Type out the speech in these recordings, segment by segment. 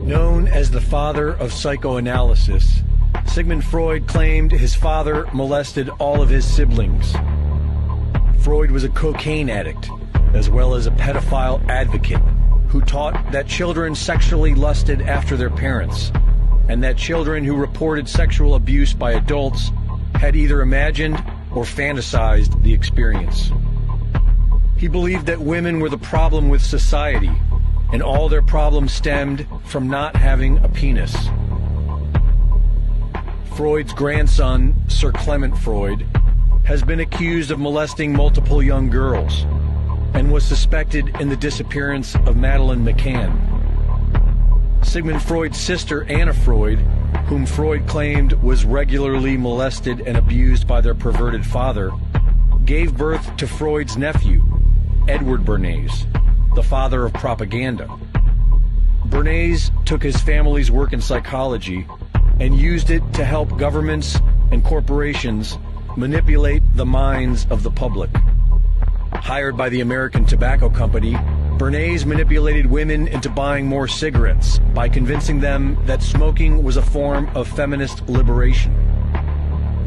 Known as the father of psychoanalysis, Sigmund Freud claimed his father molested all of his siblings. Freud was a cocaine addict, as well as a pedophile advocate who taught that children sexually lusted after their parents, and that children who reported sexual abuse by adults had either imagined or fantasized the experience. He believed that women were the problem with society, and all their problems stemmed from not having a penis. Freud's grandson, Sir Clement Freud, has been accused of molesting multiple young girls and was suspected in the disappearance of Madeleine McCann. Sigmund Freud's sister, Anna Freud, whom Freud claimed was regularly molested and abused by their perverted father, gave birth to Freud's nephew, Edward Bernays, the father of propaganda. Bernays took his family's work in psychology and used it to help governments and corporations manipulate the minds of the public. Hired by the American Tobacco Company, Bernays manipulated women into buying more cigarettes by convincing them that smoking was a form of feminist liberation.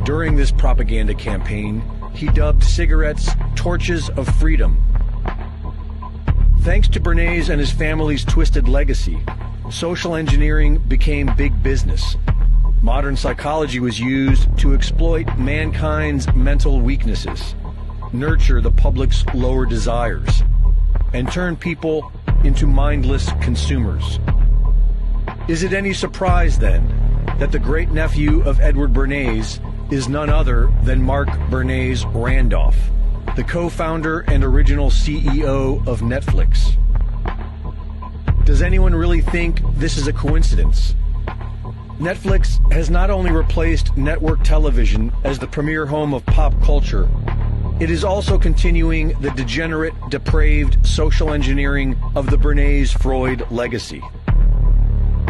During this propaganda campaign, he dubbed cigarettes torches of freedom. Thanks to Bernays and his family's twisted legacy, social engineering became big business. Modern psychology was used to exploit mankind's mental weaknesses, nurture the public's lower desires, and turn people into mindless consumers. Is it any surprise, then, that the great-nephew of Edward Bernays is none other than Mark Bernays Randolph, the co-founder and original CEO of Netflix? Does anyone really think this is a coincidence? Netflix has not only replaced network television as the premier home of pop culture, it is also continuing the degenerate, depraved social engineering of the Bernays-Freud legacy.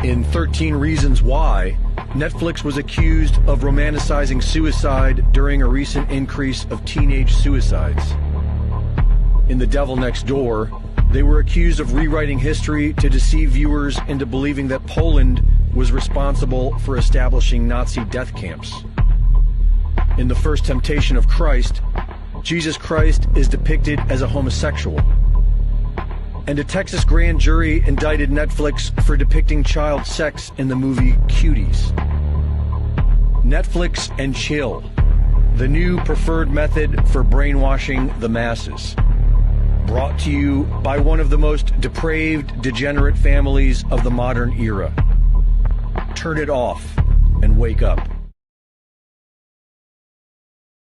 In 13 Reasons Why, Netflix was accused of romanticizing suicide during a recent increase of teenage suicides. In The Devil Next Door, they were accused of rewriting history to deceive viewers into believing that Poland was responsible for establishing Nazi death camps. In The First Temptation of Christ, Jesus Christ is depicted as a homosexual. And a Texas grand jury indicted Netflix for depicting child sex in the movie Cuties. Netflix and chill, the new preferred method for brainwashing the masses. Brought to you by one of the most depraved, degenerate families of the modern era. Turn it off and wake up.